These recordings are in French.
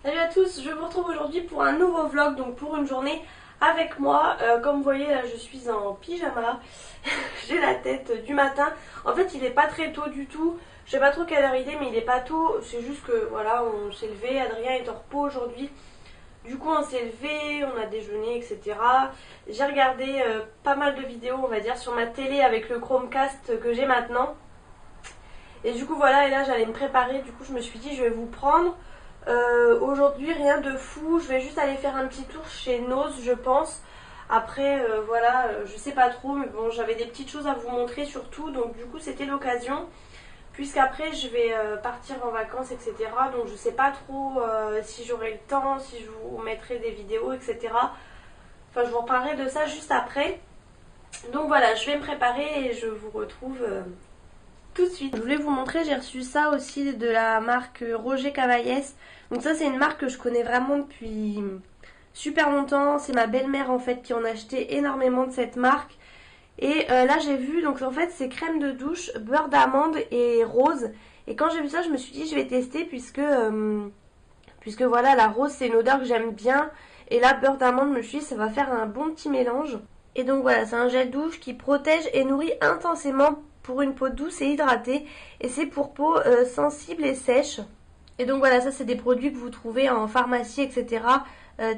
Salut à tous, je vous retrouve aujourd'hui pour un nouveau vlog, donc pour une journée avec moi. Comme vous voyez là je suis en pyjama, j'ai la tête du matin. En fait il est pas très tôt du tout, je sais pas trop quelle heure il est mais il est pas tôt. C'est juste que voilà on s'est levé, Adrien est en repos aujourd'hui. Du coup on s'est levé, on a déjeuné etc. J'ai regardé pas mal de vidéos on va dire sur ma télé avec le Chromecast que j'ai maintenant. Et du coup voilà, et là j'allais me préparer, du coup je me suis dit je vais vous prendre. Aujourd'hui rien de fou, je vais juste aller faire un petit tour chez Nose je pense. Après voilà, je sais pas trop mais bon j'avais des petites choses à vous montrer surtout. Donc du coup c'était l'occasion. Puisqu'après je vais partir en vacances etc. Donc je sais pas trop si j'aurai le temps, si je vous mettrai des vidéos etc. Enfin je vous reparlerai de ça juste après. Donc voilà, je vais me préparer et je vous retrouve tout de suite. Je voulais vous montrer, j'ai reçu ça aussi de la marque Roger Cavaillès. Donc ça c'est une marque que je connais vraiment depuis super longtemps. C'est ma belle-mère en fait qui en a acheté énormément de cette marque. Et là j'ai vu, donc en fait c'est crème de douche, beurre d'amande et rose. Et quand j'ai vu ça je me suis dit je vais tester puisque voilà la rose c'est une odeur que j'aime bien. Et là beurre d'amande je me suis dit ça va faire un bon petit mélange. Et donc voilà, c'est un gel douche qui protège et nourrit intensément pour une peau douce et hydratée. Et c'est pour peau sensible et sèche. Et donc voilà, ça c'est des produits que vous trouvez en pharmacie, etc.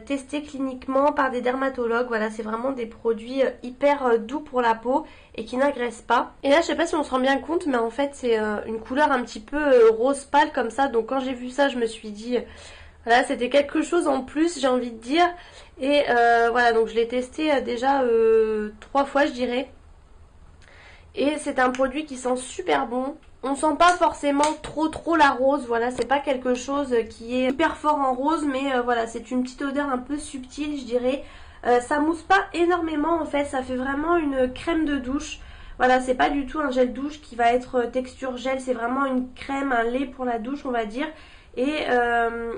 Testés cliniquement par des dermatologues. Voilà, c'est vraiment des produits hyper doux pour la peau et qui n'agressent pas. Et là, je sais pas si on se rend bien compte, mais en fait c'est une couleur un petit peu rose pâle comme ça. Donc quand j'ai vu ça, je me suis dit... Voilà, c'était quelque chose en plus, j'ai envie de dire. Et voilà, donc je l'ai testé déjà 3 fois, je dirais. Et c'est un produit qui sent super bon. On sent pas forcément trop la rose, voilà, c'est pas quelque chose qui est hyper fort en rose, mais voilà, c'est une petite odeur un peu subtile, je dirais. Ça mousse pas énormément en fait, ça fait vraiment une crème de douche. Voilà, c'est pas du tout un gel douche qui va être texture gel, c'est vraiment une crème, un lait pour la douche, on va dire. Et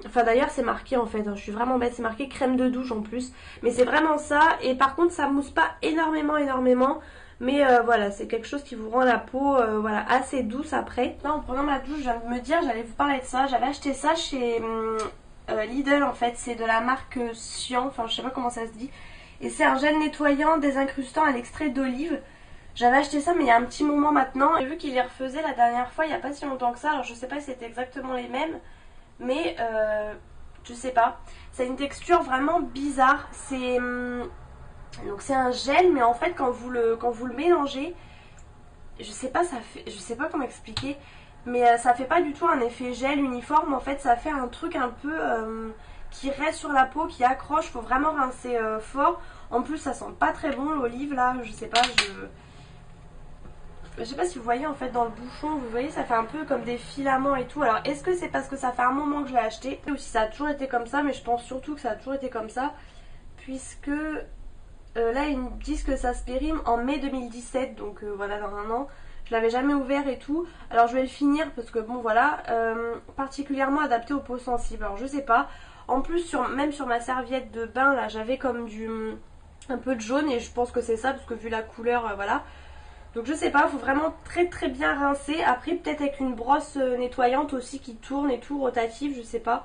enfin d'ailleurs c'est marqué en fait, hein, je suis vraiment bête, c'est marqué crème de douche en plus. Mais c'est vraiment ça, et par contre ça mousse pas énormément. Mais voilà, c'est quelque chose qui vous rend la peau voilà, assez douce après. Là en prenant ma douche, je viens de me dire, j'allais vous parler de ça. J'avais acheté ça chez Lidl en fait, c'est de la marque Sian, enfin je sais pas comment ça se dit. Et c'est un gel nettoyant désincrustant à l'extrait d'olive. J'avais acheté ça mais il y a un petit moment maintenant. J'ai vu qu'il les refaisait la dernière fois il n'y a pas si longtemps que ça. Alors je sais pas si c'était exactement les mêmes. Mais je sais pas. C'est une texture vraiment bizarre. C'est... donc c'est un gel mais en fait quand vous le mélangez, je sais pas ça fait, je sais pas comment expliquer, mais ça fait pas du tout un effet gel uniforme. En fait ça fait un truc un peu qui reste sur la peau, qui accroche. Faut vraiment rincer fort. En plus ça sent pas très bon l'olive là. Je sais pas, je sais pas si vous voyez en fait dans le bouchon, vous voyez ça fait un peu comme des filaments et tout. Alors est-ce que c'est parce que ça fait un moment que je l'ai acheté ou si ça a toujours été comme ça, mais je pense surtout que ça a toujours été comme ça puisque là ils me disent que ça se périme en mai 2017, donc voilà dans un an. Je l'avais jamais ouvert et tout. Alors je vais le finir parce que bon voilà, particulièrement adapté aux peaux sensibles. Alors je sais pas. En plus même sur ma serviette de bain là j'avais comme un peu de jaune et je pense que c'est ça parce que vu la couleur voilà. Donc je sais pas, faut vraiment très bien rincer. Après peut-être avec une brosse nettoyante aussi qui tourne et tout, rotative, je sais pas.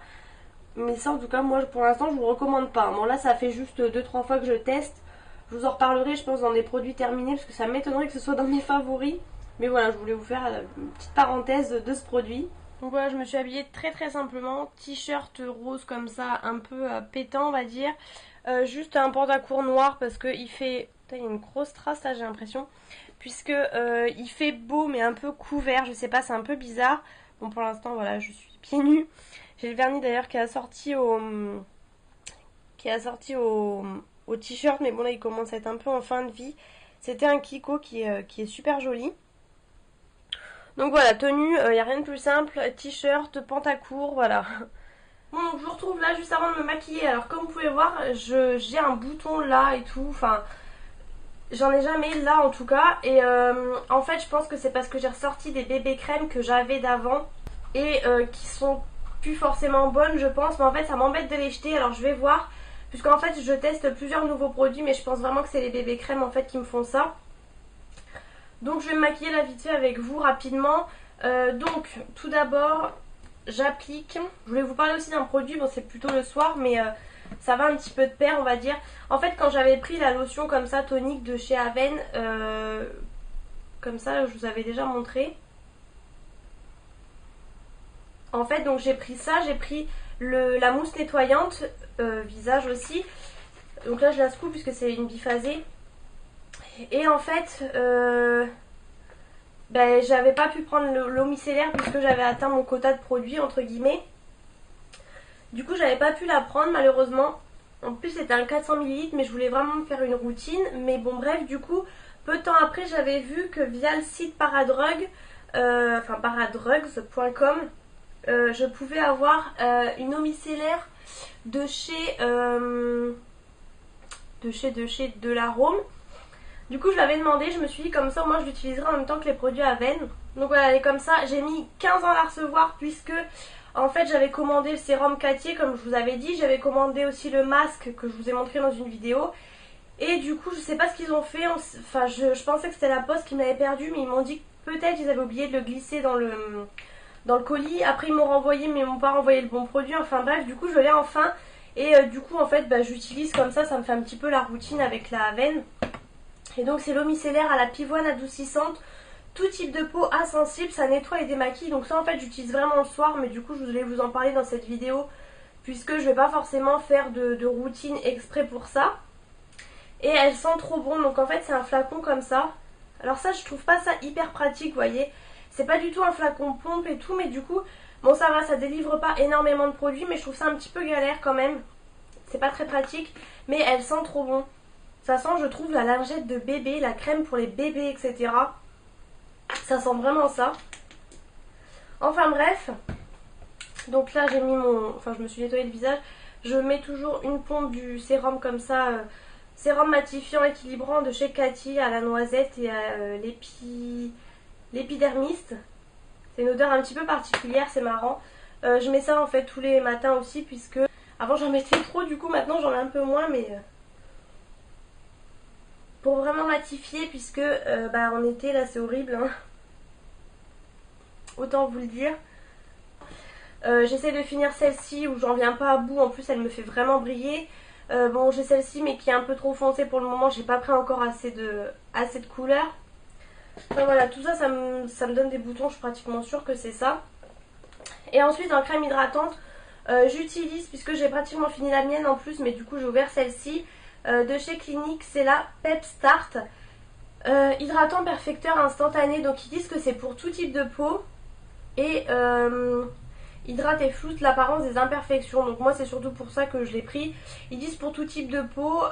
Mais ça en tout cas moi pour l'instant je vous le recommande pas. Bon là ça fait juste 2-3 fois que je teste. Je vous en reparlerai je pense dans des produits terminés parce que ça m'étonnerait que ce soit dans mes favoris. Mais voilà, je voulais vous faire une petite parenthèse de ce produit. Donc voilà, je me suis habillée très simplement. T-shirt rose comme ça, un peu pétant on va dire. Juste un pantacourt noir parce qu'il fait... Putain, il y a une grosse trace là j'ai l'impression. Puisque il fait beau mais un peu couvert, je sais pas, c'est un peu bizarre. Bon pour l'instant voilà, je suis pieds nus. J'ai le vernis d'ailleurs qui a sorti au t-shirt, mais bon là il commence à être un peu en fin de vie. C'était un Kiko qui est super joli. Donc voilà, tenue, il n'y a rien de plus simple, t-shirt, pantacourt, voilà. Bon donc je vous retrouve là juste avant de me maquiller. Alors comme vous pouvez voir, j'ai un bouton là et tout, enfin... J'en ai jamais là en tout cas. Et en fait je pense que c'est parce que j'ai ressorti des bébés crèmes que j'avais d'avant et qui sont plus forcément bonnes je pense. Mais en fait ça m'embête de les jeter, alors je vais voir. Puisqu'en fait je teste plusieurs nouveaux produits, mais je pense vraiment que c'est les bébés crèmes en fait qui me font ça. Donc je vais me maquiller là vite fait avec vous rapidement. Donc tout d'abord j'applique. Je voulais vous parler aussi d'un produit, bon c'est plutôt le soir mais ça va un petit peu de pair on va dire. En fait quand j'avais pris la lotion comme ça tonique de chez Aven, comme ça je vous avais déjà montré. En fait donc j'ai pris ça, j'ai pris la mousse nettoyante visage aussi. Donc là je la secoue puisque c'est une biphasée. Et en fait ben, j'avais pas pu prendre l'eau micellaire puisque j'avais atteint mon quota de produits entre guillemets. Du coup j'avais pas pu la prendre malheureusement. En plus c'était un 400 ml mais je voulais vraiment me faire une routine. Mais bon bref du coup peu de temps après j'avais vu que via le site Paradrug, enfin paradrugs.com, je pouvais avoir une eau micellaire de chez de l'arôme. Du coup je l'avais demandé, je me suis dit comme ça moi je l'utiliserai en même temps que les produits Aven. Donc voilà, elle est comme ça, j'ai mis 15 ans à la recevoir puisque en fait j'avais commandé le sérum Cattier comme je vous avais dit, j'avais commandé aussi le masque que je vous ai montré dans une vidéo. Et du coup je sais pas ce qu'ils ont fait, enfin je pensais que c'était la poste qui m'avait perdu mais ils m'ont dit que peut-être ils avaient oublié de le glisser dans le colis. Après ils m'ont renvoyé mais ils m'ont pas renvoyé le bon produit, enfin bref du coup je l'ai enfin. Et du coup en fait bah, j'utilise comme ça me fait un petit peu la routine avec la Aven. Et donc c'est l'eau micellaire à la pivoine adoucissante, tout type de peau insensible, ça nettoie et démaquille. Donc ça en fait j'utilise vraiment le soir mais du coup je voulais vous en parler dans cette vidéo puisque je vais pas forcément faire de routine exprès pour ça. Et elle sent trop bon, donc en fait c'est un flacon comme ça. Alors ça je trouve pas ça hyper pratique vous voyez. C'est pas du tout un flacon pompe et tout mais du coup bon ça va, ça délivre pas énormément de produits mais je trouve ça un petit peu galère quand même. C'est pas très pratique mais elle sent trop bon. Ça sent je trouve la lingette de bébé, la crème pour les bébés etc. Ça sent vraiment ça. Enfin bref. Donc là j'ai mis enfin je me suis nettoyé le visage. Je mets toujours une pompe du sérum comme ça. Sérum matifiant équilibrant de chez Cathy à la noisette et à l'épidermiste. C'est une odeur un petit peu particulière, c'est marrant. Je mets ça en fait tous les matins aussi puisque avant j'en mettais trop, du coup maintenant j'en mets un peu moins mais pour vraiment matifier puisque bah, en été là c'est horrible hein. Autant vous le dire. J'essaie de finir celle-ci où j'en viens pas à bout, en plus elle me fait vraiment briller. Bon j'ai celle-ci mais qui est un peu trop foncée pour le moment, j'ai pas pris encore assez de couleur. Enfin voilà, tout ça, ça me donne des boutons, je suis pratiquement sûre que c'est ça. Et ensuite en crème hydratante, j'utilise, puisque j'ai pratiquement fini la mienne en plus, mais du coup j'ai ouvert celle-ci, de chez Clinique, c'est la Pep Start. Hydratant perfecteur instantané, donc ils disent que c'est pour tout type de peau. Et hydrate et floute l'apparence des imperfections, donc moi c'est surtout pour ça que je l'ai pris. Ils disent pour tout type de peau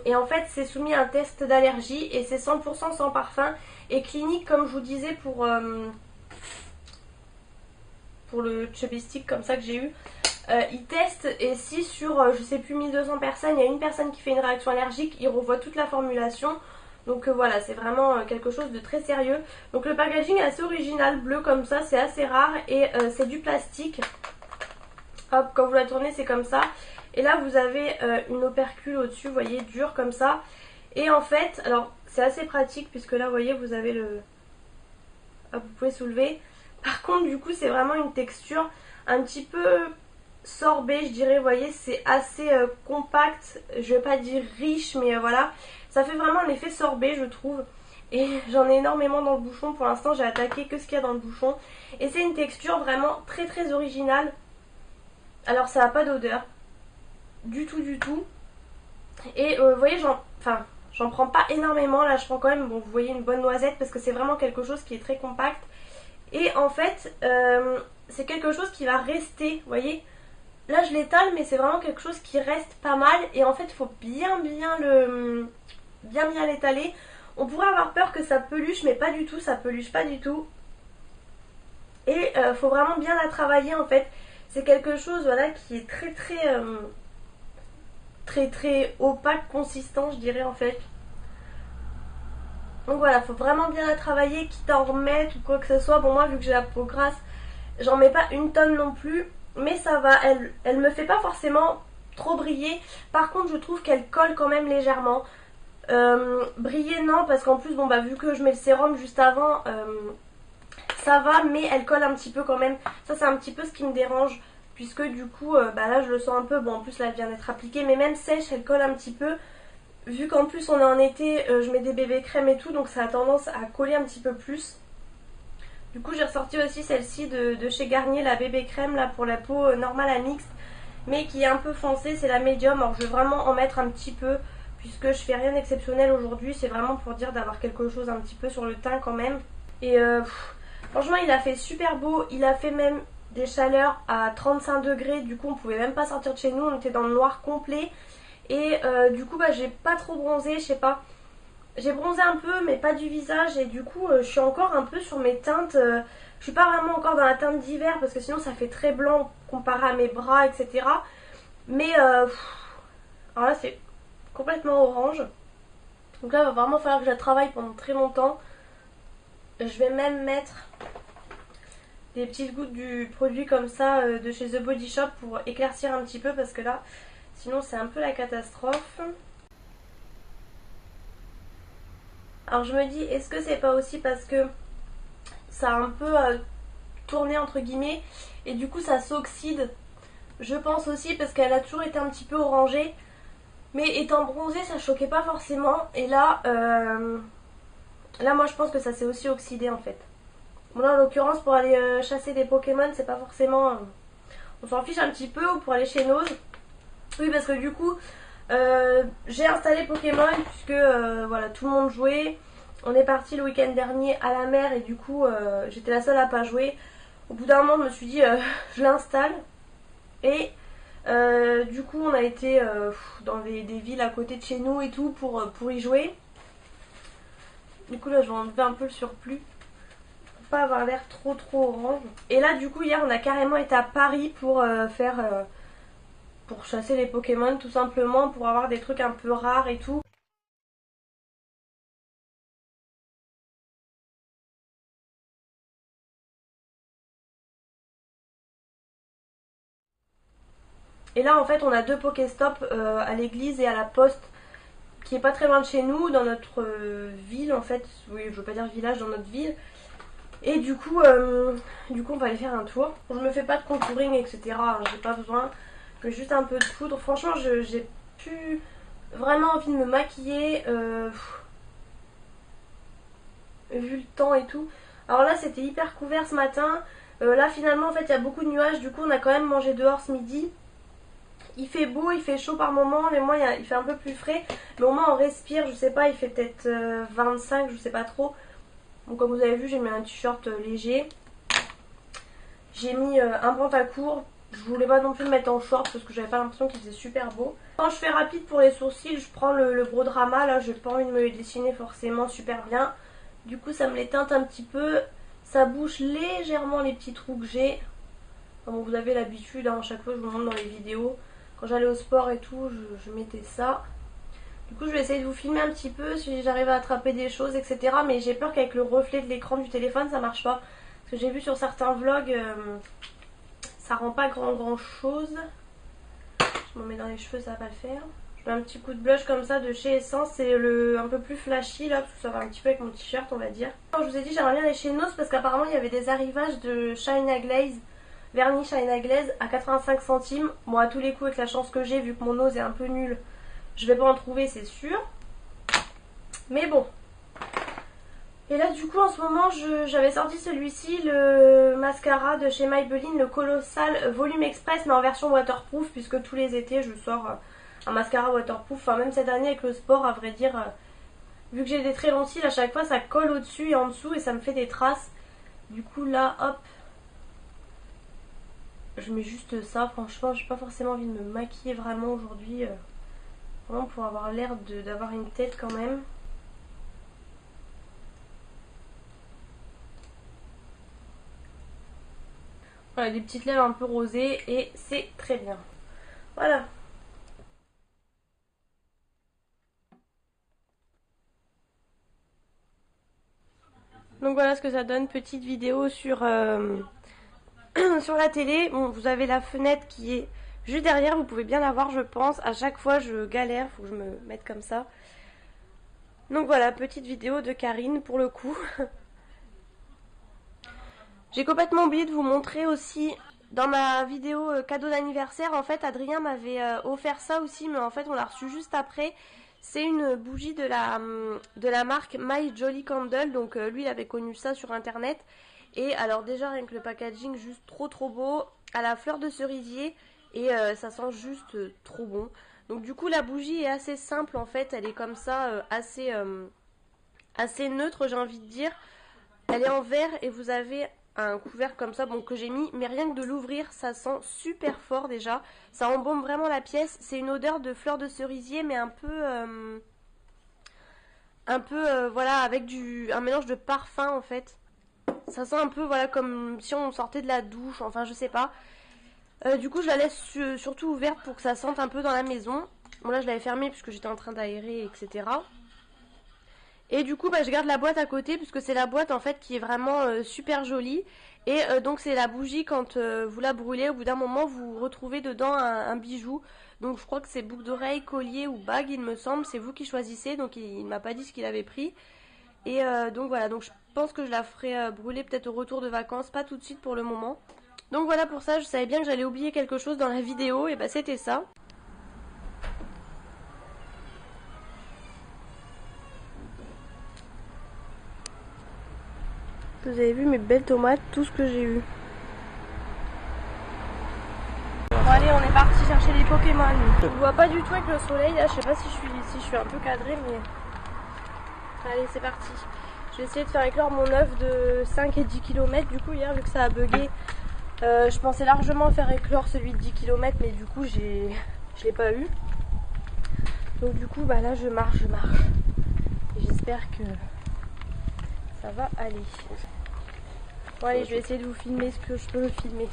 et en fait c'est soumis à un test d'allergie et c'est 100% sans parfum. Et Clinique comme je vous disais pour le chubby stick comme ça que j'ai eu, ils testent et si sur je sais plus 1200 personnes il y a une personne qui fait une réaction allergique, ils revoient toute la formulation. Donc voilà, c'est vraiment quelque chose de très sérieux. Donc le packaging est assez original, bleu comme ça, c'est assez rare et c'est du plastique. Hop, quand vous la tournez c'est comme ça. Et là vous avez une opercule au-dessus, vous voyez, dure comme ça. Et en fait, alors c'est assez pratique puisque là vous voyez vous avez le... Hop, vous pouvez soulever. Par contre du coup c'est vraiment une texture un petit peu sorbet je dirais, vous voyez, c'est assez compact, je vais pas dire riche mais voilà. Ça fait vraiment un effet sorbet je trouve. Et j'en ai énormément dans le bouchon. Pour l'instant j'ai attaqué que ce qu'il y a dans le bouchon. Et c'est une texture vraiment très très originale. Alors ça n'a pas d'odeur. Du tout du tout. Et vous voyez j'en prends pas énormément. Là je prends quand même, bon vous voyez, une bonne noisette. Parce que c'est vraiment quelque chose qui est très compact. Et en fait c'est quelque chose qui va rester, vous voyez. Là je l'étale mais c'est vraiment quelque chose qui reste pas mal. Et en fait il faut bien l'étaler. On pourrait avoir peur que ça peluche mais pas du tout, ça peluche pas du tout. Et faut vraiment bien la travailler en fait. C'est quelque chose voilà qui est très opaque, consistant je dirais en fait. Donc voilà, faut vraiment bien la travailler, quitte à en remettre ou quoi que ce soit. Bon moi vu que j'ai la peau grasse, j'en mets pas une tonne non plus. Mais ça va, elle me fait pas forcément trop briller. Par contre je trouve qu'elle colle quand même légèrement. Briller non parce qu'en plus bon bah vu que je mets le sérum juste avant, ça va, mais elle colle un petit peu quand même. Ça c'est un petit peu ce qui me dérange, puisque du coup bah là je le sens un peu. Bon, en plus là elle vient d'être appliquée, mais même sèche elle colle un petit peu. Vu qu'en plus on est en été, je mets des bébés crèmes et tout, donc ça a tendance à coller un petit peu plus. Du coup j'ai ressorti aussi celle-ci de chez Garnier, la bébé crème là pour la peau normale à mixte, mais qui est un peu foncée, c'est la médium. Alors je vais vraiment en mettre un petit peu, puisque je fais rien d'exceptionnel aujourd'hui, c'est vraiment pour dire d'avoir quelque chose un petit peu sur le teint quand même. Et franchement il a fait super beau, il a fait même des chaleurs à 35 degrés, du coup on pouvait même pas sortir de chez nous, on était dans le noir complet. Et du coup bah j'ai pas trop bronzé, je sais pas. J'ai bronzé un peu mais pas du visage, et du coup je suis encore un peu sur mes teintes. Je suis pas vraiment encore dans la teinte d'hiver parce que sinon ça fait très blanc comparé à mes bras, etc. Mais alors là c'est complètement orange. Donc là il va vraiment falloir que je la travaille pendant très longtemps. Je vais même mettre des petites gouttes du produit comme ça de chez The Body Shop pour éclaircir un petit peu, parce que là sinon c'est un peu la catastrophe. Alors je me dis, est-ce que c'est pas aussi parce que ça a un peu tourné entre guillemets et du coup ça s'oxyde? Je pense aussi parce qu'elle a toujours été un petit peu orangée, mais étant bronzée ça choquait pas forcément. Et là, là moi je pense que ça s'est aussi oxydé en fait. Bon là en l'occurrence pour aller chasser des Pokémon c'est pas forcément... on s'en fiche un petit peu, ou pour aller chez Nose. Oui, parce que du coup j'ai installé Pokémon puisque voilà, tout le monde jouait. On est parti le week-end dernier à la mer et du coup j'étais la seule à pas jouer. Au bout d'un moment je me suis dit je l'installe. Et du coup on a été dans des villes à côté de chez nous et tout pour y jouer. Du coup là je vais enlever un peu le surplus pour pas avoir l'air trop orange. Et là du coup hier on a carrément été à Paris pour pour chasser les Pokémon, tout simplement pour avoir des trucs un peu rares et tout. Et là en fait on a deux Pokéstop à l'église et à la poste, qui est pas très loin de chez nous, dans notre ville en fait. Oui, je veux pas dire village, dans notre ville. Et du coup on va aller faire un tour. Je me fais pas de contouring etc, hein, j'ai pas besoin. Je mets juste un peu de poudre. Franchement j'ai plus vraiment envie de me maquiller vu le temps et tout. Alors là c'était hyper couvert ce matin. Là finalement en fait il y a beaucoup de nuages, du coup on a quand même mangé dehors ce midi. Il fait beau, il fait chaud par moment, mais moi il fait un peu plus frais. Mais au moins on respire, je sais pas, il fait peut-être 25, je sais pas trop. Donc comme vous avez vu j'ai mis un t-shirt léger. J'ai mis un pantacourt. Je voulais pas non plus le mettre en short parce que j'avais pas l'impression qu'il faisait super beau. Quand je fais rapide pour les sourcils, je prends le Brodrama. Là j'ai pas envie de me les dessiner forcément super bien. Du coup ça me les teinte un petit peu. Ça bouche légèrement les petits trous que j'ai. Comme vous avez l'habitude, hein, à chaque fois je vous montre dans les vidéos. Quand j'allais au sport et tout, je mettais ça. Du coup je vais essayer de vous filmer un petit peu si j'arrive à attraper des choses, etc. Mais j'ai peur qu'avec le reflet de l'écran du téléphone ça marche pas. Parce que j'ai vu sur certains vlogs, ça rend pas grand chose. Je m'en mets dans les cheveux, ça va pas le faire. Je mets un petit coup de blush comme ça de chez Essence. C'est le un peu plus flashy là, parce que ça va un petit peu avec mon t-shirt on va dire. Je vous ai dit j'aimerais bien aller chez Nose parce qu'apparemment il y avait des arrivages de China Glaze, vernis China Glaze à 85 centimes. Bon à tous les coups avec la chance que j'ai, vu que mon nose est un peu nul, je vais pas en trouver c'est sûr. Mais bon. Et là du coup en ce moment j'avais sorti celui-ci, le mascara de chez Maybelline, le Colossal Volume Express, mais en version waterproof, puisque tous les étés je sors un mascara waterproof. Enfin même cette année avec le sport à vrai dire, vu que j'ai des très longs cils à chaque fois ça colle au dessus et en dessous et ça me fait des traces. Du coup là hop, je mets juste ça. Franchement j'ai pas forcément envie de me maquiller vraiment aujourd'hui, vraiment pour avoir l'air d'avoir une tête quand même. Voilà, des petites lèvres un peu rosées et c'est très bien. Voilà. Donc voilà ce que ça donne, petite vidéo sur, sur la télé. Bon, vous avez la fenêtre qui est juste derrière, vous pouvez bien la voir je pense. À chaque fois je galère, faut que je me mette comme ça. Donc voilà, petite vidéo de Karine pour le coup. J'ai complètement oublié de vous montrer aussi dans ma vidéo cadeau d'anniversaire. En fait, Adrien m'avait offert ça aussi, mais en fait, on l'a reçu juste après. C'est une bougie de la marque My Jolly Candle. Donc lui, il avait connu ça sur internet. Et alors déjà, rien que le packaging, juste trop beau. À la fleur de cerisier. Et ça sent juste trop bon. Donc du coup, la bougie est assez simple en fait. Elle est comme ça, assez neutre, j'ai envie de dire. Elle est en verre et vous avez un couvercle comme ça, bon, que j'ai mis, mais rien que de l'ouvrir, ça sent super fort déjà. Ça embaume vraiment la pièce. C'est une odeur de fleur de cerisier, mais un peu, voilà, avec un mélange de parfum en fait. Ça sent un peu, voilà, comme si on sortait de la douche, enfin, je sais pas. Du coup, je la laisse surtout ouverte pour que ça sente un peu dans la maison. Bon, là, je l'avais fermée puisque j'étais en train d'aérer, etc. Et du coup, je garde la boîte à côté puisque c'est la boîte en fait qui est vraiment super jolie. Et donc c'est la bougie quand vous la brûlez, au bout d'un moment vous retrouvez dedans un bijou. Donc je crois que c'est boucle d'oreille, collier ou bague il me semble, c'est vous qui choisissez. Donc il ne m'a pas dit ce qu'il avait pris. Et donc voilà, donc je pense que je la ferai brûler peut-être au retour de vacances, pas tout de suite pour le moment. Donc voilà, pour ça je savais bien que j'allais oublier quelque chose dans la vidéo, et c'était ça. Vous avez vu mes belles tomates, tout ce que j'ai eu. Bon allez, on est parti chercher les Pokémon. Je vois pas du tout avec le soleil là, je sais pas si je suis un peu cadrée, mais allez, c'est parti. Je vais essayer de faire éclore mon œuf de 5 et 10 km. Du coup hier, vu que ça a bugué, je pensais largement faire éclore celui de 10 km, mais du coup je l'ai pas eu. Donc du coup là je marche. Et j'espère que ça va aller. Bon allez, je vais essayer de vous filmer ce que je peux filmer.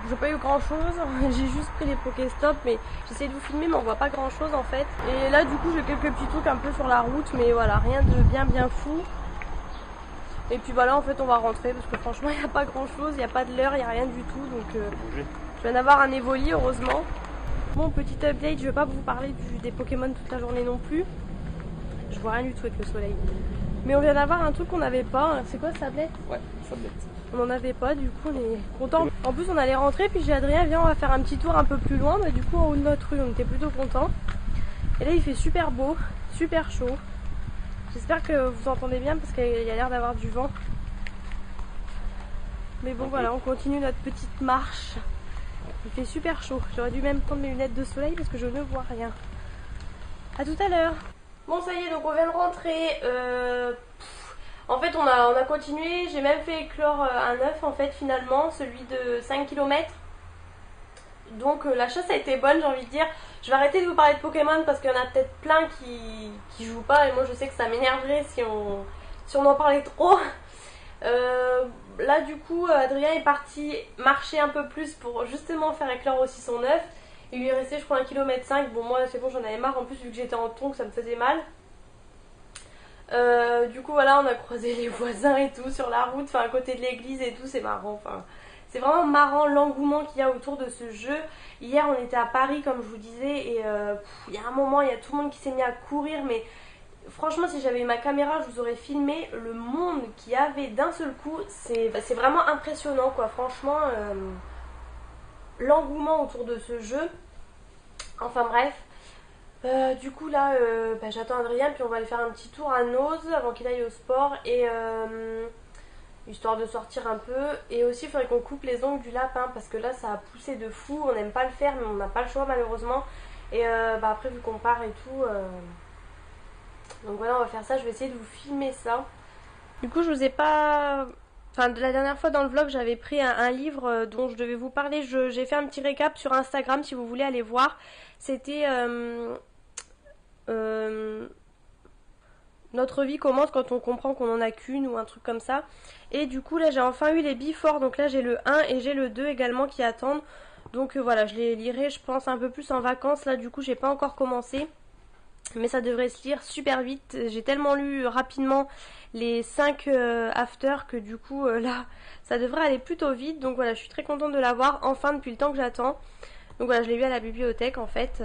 J'ai pas eu grand chose, j'ai juste pris les Pokéstop, mais j'essaie de vous filmer mais on voit pas grand chose en fait. Et là du coup j'ai quelques petits trucs un peu sur la route, mais voilà, rien de bien fou. Et puis voilà, en fait on va rentrer parce que franchement il n'y a pas grand chose, il n'y a pas de l'heure, il n'y a rien du tout, donc je viens d'avoir un Evoli heureusement. Bon, petit update, je vais pas vous parler des Pokémon toute la journée non plus. Je vois rien du tout avec le soleil. Mais on vient d'avoir un truc qu'on n'avait pas, c'est quoi, Sablette? Ouais, Sablette. On n'en avait pas, du coup on est content. En plus on allait rentrer, puis j'ai Adrien, viens on va faire un petit tour un peu plus loin. Du coup en haut de notre rue on était plutôt contents. Et là il fait super beau, super chaud. J'espère que vous entendez bien parce qu'il y a l'air d'avoir du vent. Mais bon voilà, on continue notre petite marche. Il fait super chaud, j'aurais dû même prendre mes lunettes de soleil parce que je ne vois rien. A tout à l'heure. Bon ça y est, donc on vient de rentrer. En fait on a continué, j'ai même fait éclore un œuf en fait finalement, celui de 5 km. Donc la chasse a été bonne, j'ai envie de dire. Je vais arrêter de vous parler de Pokémon parce qu'il y en a peut-être plein qui jouent pas et moi je sais que ça m'énerverait si on en parlait trop. Là du coup Adrien est parti marcher un peu plus pour justement faire éclore aussi son œuf. Il lui est resté je crois 1,5 km. Bon moi c'est bon, j'en avais marre, en plus vu que j'étais en tongs ça me faisait mal. Du coup voilà, on a croisé les voisins et tout sur la route, enfin à côté de l'église et tout, c'est marrant, enfin c'est vraiment marrant l'engouement qu'il y a autour de ce jeu. Hier on était à Paris comme je vous disais et il y a un moment il y a tout le monde qui s'est mis à courir, mais franchement si j'avais eu ma caméra je vous aurais filmé le monde qu'il y avait d'un seul coup. C'est vraiment impressionnant quoi, franchement l'engouement autour de ce jeu. Enfin bref. Du coup là j'attends Adrien puis on va aller faire un petit tour à Noz avant qu'il aille au sport et histoire de sortir un peu. Et aussi il faudrait qu'on coupe les ongles du lapin parce que là ça a poussé de fou, on n'aime pas le faire mais on n'a pas le choix malheureusement. Et après vu qu'on part et tout donc voilà on va faire ça, je vais essayer de vous filmer ça. Du coup je vous ai pas... Enfin la dernière fois dans le vlog j'avais pris un livre dont je devais vous parler, j'ai fait un petit récap sur Instagram si vous voulez aller voir. C'était notre vie commence quand on comprend qu'on en a qu'une ou un truc comme ça. Et du coup là j'ai enfin eu les before, donc là j'ai le 1 et j'ai le 2 également qui attendent. Donc voilà, je les lirai je pense un peu plus en vacances. Là du coup j'ai pas encore commencé, mais ça devrait se lire super vite. J'ai tellement lu rapidement les 5 after que du coup là ça devrait aller plutôt vite. Donc voilà, je suis très contente de l'avoir enfin depuis le temps que j'attends. Donc voilà, je l'ai vu à la bibliothèque en fait.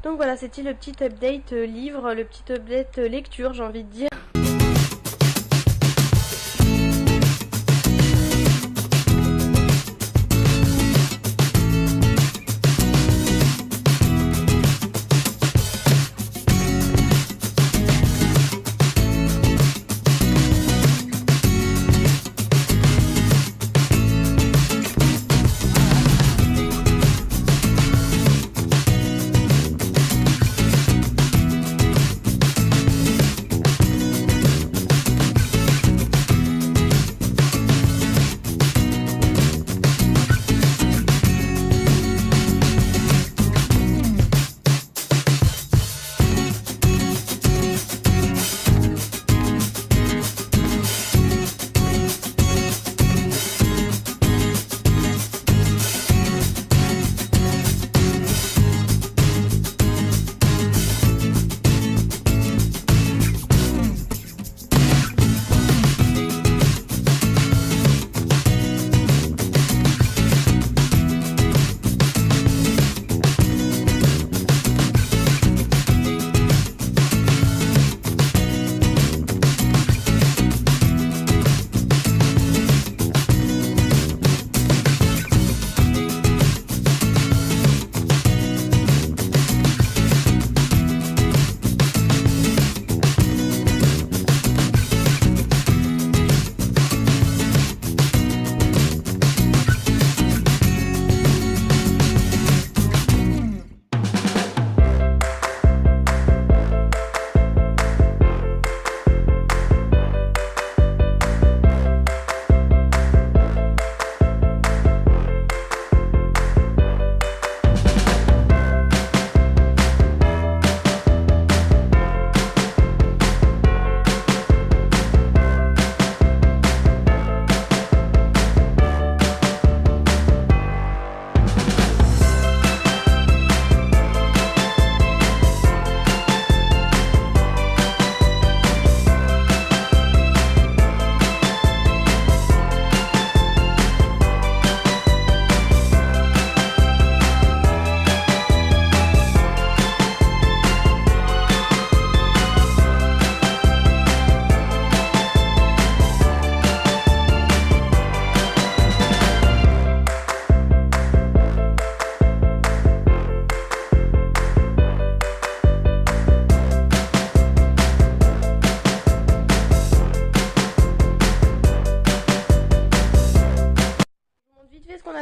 Donc voilà, c'était le petit update livre, le petit update lecture j'ai envie de dire.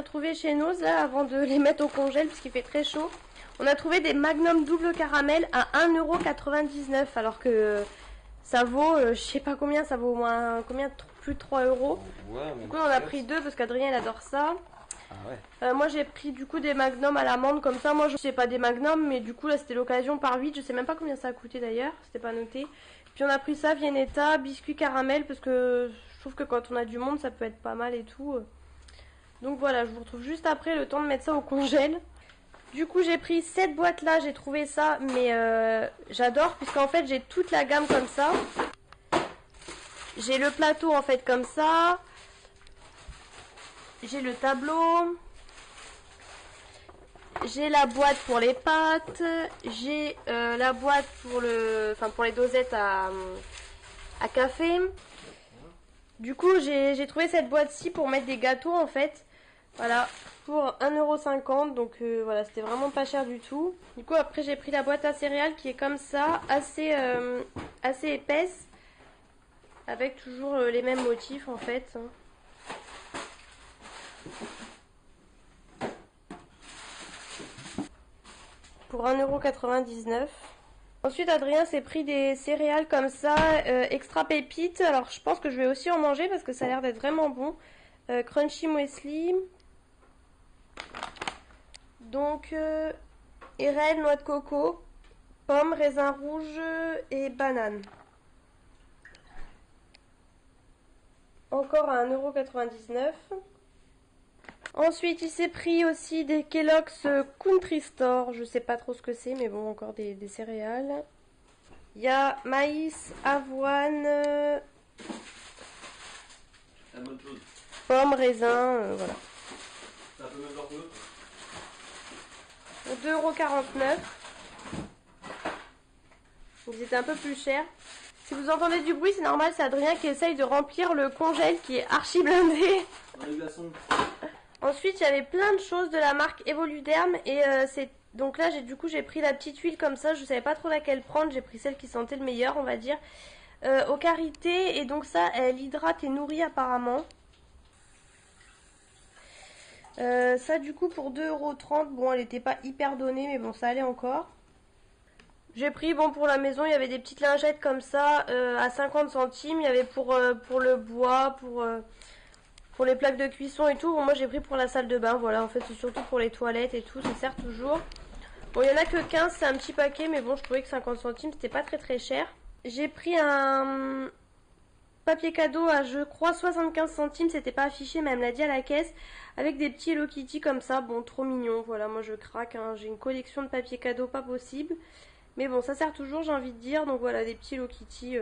Trouvé chez nous là avant de les mettre au congèle parce qu'il fait très chaud. On a trouvé des Magnum double caramel à 1,99 € alors que ça vaut je sais pas combien, ça vaut au moins combien, plus de 3 €. Ouais, du coup on a pris deux parce qu'Adrien il adore ça. Ah ouais. Moi j'ai pris du coup des Magnum à l'amande comme ça. Moi je sais pas des Magnum mais du coup là c'était l'occasion par 8. Je sais même pas combien ça a coûté d'ailleurs, c'était pas noté. Puis on a pris ça, Viennetta, biscuit caramel parce que je trouve que quand on a du monde ça peut être pas mal et tout. Donc voilà, je vous retrouve juste après, le temps de mettre ça au congèle. Du coup j'ai pris cette boîte là, j'ai trouvé ça mais j'adore puisqu'en fait j'ai toute la gamme comme ça. J'ai le plateau en fait comme ça. J'ai le tableau. j'ai la boîte pour les pâtes, j'ai la boîte pour pour les dosettes à café. Du coup, j'ai trouvé cette boîte-ci pour mettre des gâteaux en fait. Voilà, pour 1,50 €. Donc voilà, c'était vraiment pas cher du tout. Du coup, après, j'ai pris la boîte à céréales qui est comme ça, assez épaisse. Avec toujours les mêmes motifs en fait. Pour 1,99 €. Ensuite, Adrien s'est pris des céréales comme ça, extra pépites. Alors, je pense que je vais aussi en manger parce que ça a l'air d'être vraiment bon. Crunchy muesli. Donc, érable, noix de coco, pommes, raisin rouge et banane. Encore à 1,99 €. Ensuite, il s'est pris aussi des Kellogg's Country Store. Je sais pas trop ce que c'est, mais bon, encore des céréales. Il y a maïs, avoine, pommes, raisins, voilà. Pour 2,49 €. Ils étaient un peu plus chers. Si vous entendez du bruit, c'est normal, c'est Adrien qui essaye de remplir le congèle qui est archi blindé. Ensuite, il y avait plein de choses de la marque Evoluderm et donc là, j'ai pris la petite huile comme ça. Je savais pas trop laquelle prendre. J'ai pris celle qui sentait le meilleur, on va dire, au karité. Et donc ça, elle hydrate et nourrit apparemment. Ça, du coup, pour 2,30 €. Bon, elle n'était pas hyper donnée, mais bon, ça allait encore. J'ai pris, bon, pour la maison, il y avait des petites lingettes comme ça à 50 centimes. Il y avait pour le bois, pour les plaques de cuisson et tout. Bon, moi, j'ai pris pour la salle de bain. Voilà, en fait, c'est surtout pour les toilettes et tout. Ça sert toujours. Bon, il y en a que 15, c'est un petit paquet. Mais bon, je trouvais que 50 centimes, c'était pas très très cher. J'ai pris un papier cadeau à, je crois, 75 centimes. C'était pas affiché, mais elle me l'a dit à la caisse. Avec des petits Hello Kitty comme ça. Bon, trop mignon. Voilà, moi, je craque. Hein. J'ai une collection de papier cadeau pas possible. Mais bon, ça sert toujours, j'ai envie de dire. Donc voilà, des petits Hello Kitty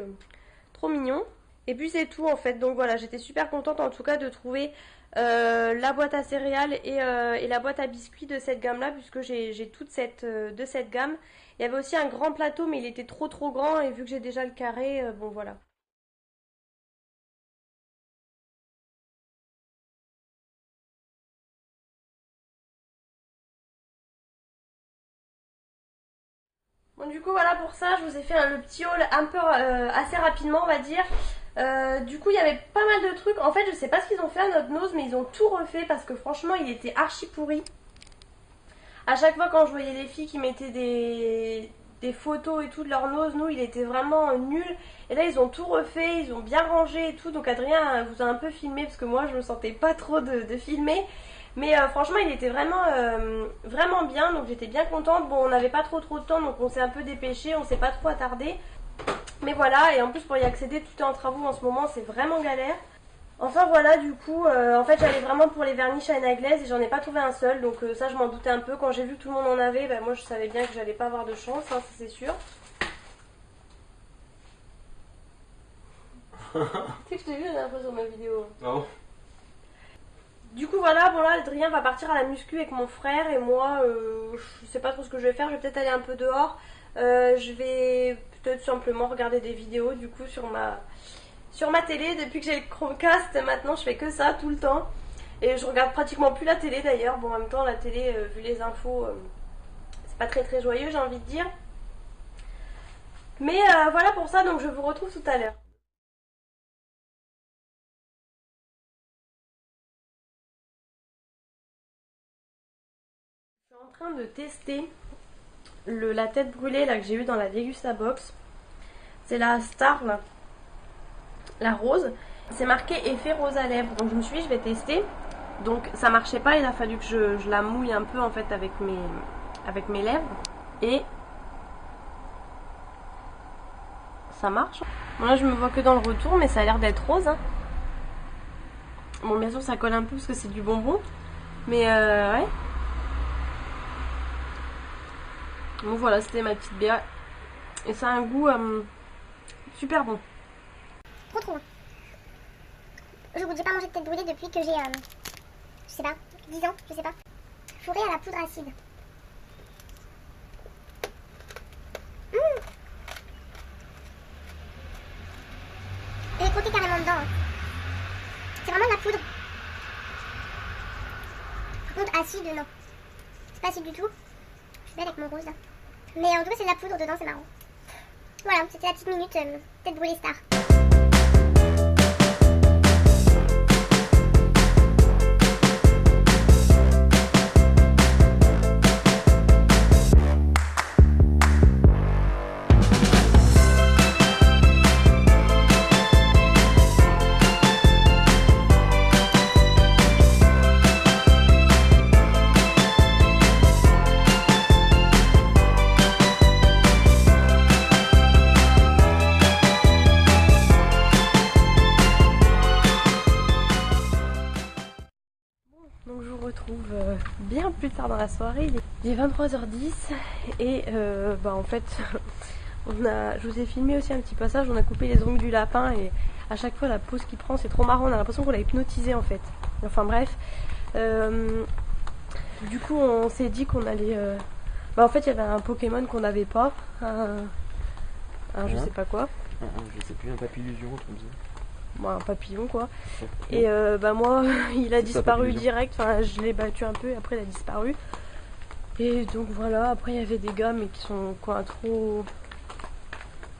trop mignons. Et puis c'est tout en fait. Donc voilà, j'étais super contente en tout cas de trouver la boîte à céréales et la boîte à biscuits de cette gamme là. Puisque j'ai toute de cette gamme. Il y avait aussi un grand plateau mais il était trop grand. Et vu que j'ai déjà le carré, bon voilà. Bon, du coup, voilà pour ça, je vous ai fait le petit haul un peu assez rapidement, on va dire. Du coup, il y avait pas mal de trucs. En fait, je sais pas ce qu'ils ont fait à notre nose, mais ils ont tout refait parce que franchement, il était archi pourri. À chaque fois, quand je voyais les filles qui mettaient des photos et tout de leur nose, nous, il était vraiment nul. Et là, ils ont tout refait, ils ont bien rangé et tout. Donc, Adrien vous a un peu filmé parce que moi, je me sentais pas trop de filmer. Mais franchement, il était vraiment bien, donc j'étais bien contente. Bon, on n'avait pas trop de temps, donc on s'est un peu dépêché, on s'est pas trop attardé. Mais voilà, et en plus pour y accéder, tout est en travaux en ce moment, c'est vraiment galère. Enfin voilà, du coup, en fait j'allais vraiment pour les vernis Shine à glaise et j'en ai pas trouvé un seul. Donc ça, je m'en doutais un peu. Quand j'ai vu que tout le monde en avait, bah, moi je savais bien que j'allais pas avoir de chance, hein, ça c'est sûr. Tu sais que je t'ai vu la dernière fois sur ma vidéo. Ah bon? Du coup voilà, bon là Adrien va partir à la muscu avec mon frère et moi je sais pas trop ce que je vais faire, je vais peut-être aller un peu dehors. Je vais peut-être simplement regarder des vidéos du coup sur ma télé. Depuis que j'ai le Chromecast, maintenant je fais que ça tout le temps. Et je regarde pratiquement plus la télé d'ailleurs. Bon, en même temps la télé, vu les infos, c'est pas très joyeux, j'ai envie de dire. Mais voilà pour ça, donc je vous retrouve tout à l'heure. Je suis en train de tester la tête brûlée là que j'ai eu dans la Degusta Box. C'est la Star là, la rose. C'est marqué effet rose à lèvres. Donc je me suis dit je vais tester. Donc ça marchait pas, il a fallu que je la mouille un peu en fait avec mes lèvres. Et ça marche. Bon là je me vois que dans le retour, mais ça a l'air d'être rose. Hein. Bon bien sûr ça colle un peu parce que c'est du bonbon. Mais ouais. Bon voilà, c'était ma petite BA. Et ça a un goût super bon. Trop. Je vous dis pas manger de tête brûlée depuis que j'ai, je sais pas, 10 ans, je sais pas. Fourré à la poudre acide. dedans. Hein. C'est vraiment de la poudre. Par contre, acide, non. C'est pas acide du tout. Je suis belle avec mon rose là. Mais en tout cas, c'est de la poudre dedans, c'est marrant. Voilà, c'était la petite minute tête brûlée star. Donc je vous retrouve bien plus tard dans la soirée, il est 23h10 et en fait je vous ai filmé aussi un petit passage, on a coupé les ongles du lapin et à chaque fois la pose qu'il prend c'est trop marrant, on a l'impression qu'on l'a hypnotisé en fait. Enfin bref, du coup on s'est dit qu'on allait... en fait il y avait un Pokémon qu'on n'avait pas, je sais pas quoi. Je sais plus, un papillusion, comme ça. Un papillon quoi. Et moi il a disparu direct, enfin je l'ai battu un peu et après il a disparu. Et donc voilà, après il y avait des gars mais qui sont quoi trop...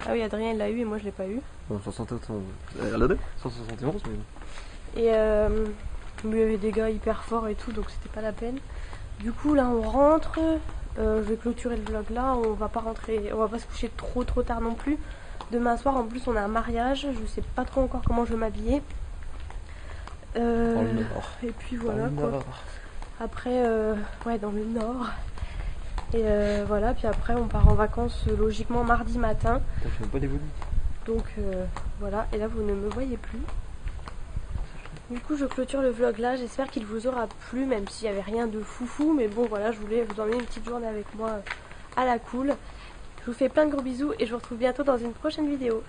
Ah oui, Adrien il l'a eu et moi je l'ai pas eu. 171, elle a deux 171 mais... Et il y avait des gars hyper forts et tout, donc c'était pas la peine. Du coup là on rentre, je vais clôturer le vlog là, on va pas rentrer, on va pas se coucher trop tard non plus. Demain soir en plus on a un mariage, je sais pas trop encore comment je vais m'habiller. Et puis voilà quoi. Après ouais dans le nord. Et voilà, puis après on part en vacances logiquement mardi matin. T'as fait pas d'évoluer. Donc voilà, et là vous ne me voyez plus. Du coup je clôture le vlog là, j'espère qu'il vous aura plu même s'il n'y avait rien de foufou. Mais bon voilà, je voulais vous emmener une petite journée avec moi à la cool. Je vous fais plein de gros bisous et je vous retrouve bientôt dans une prochaine vidéo.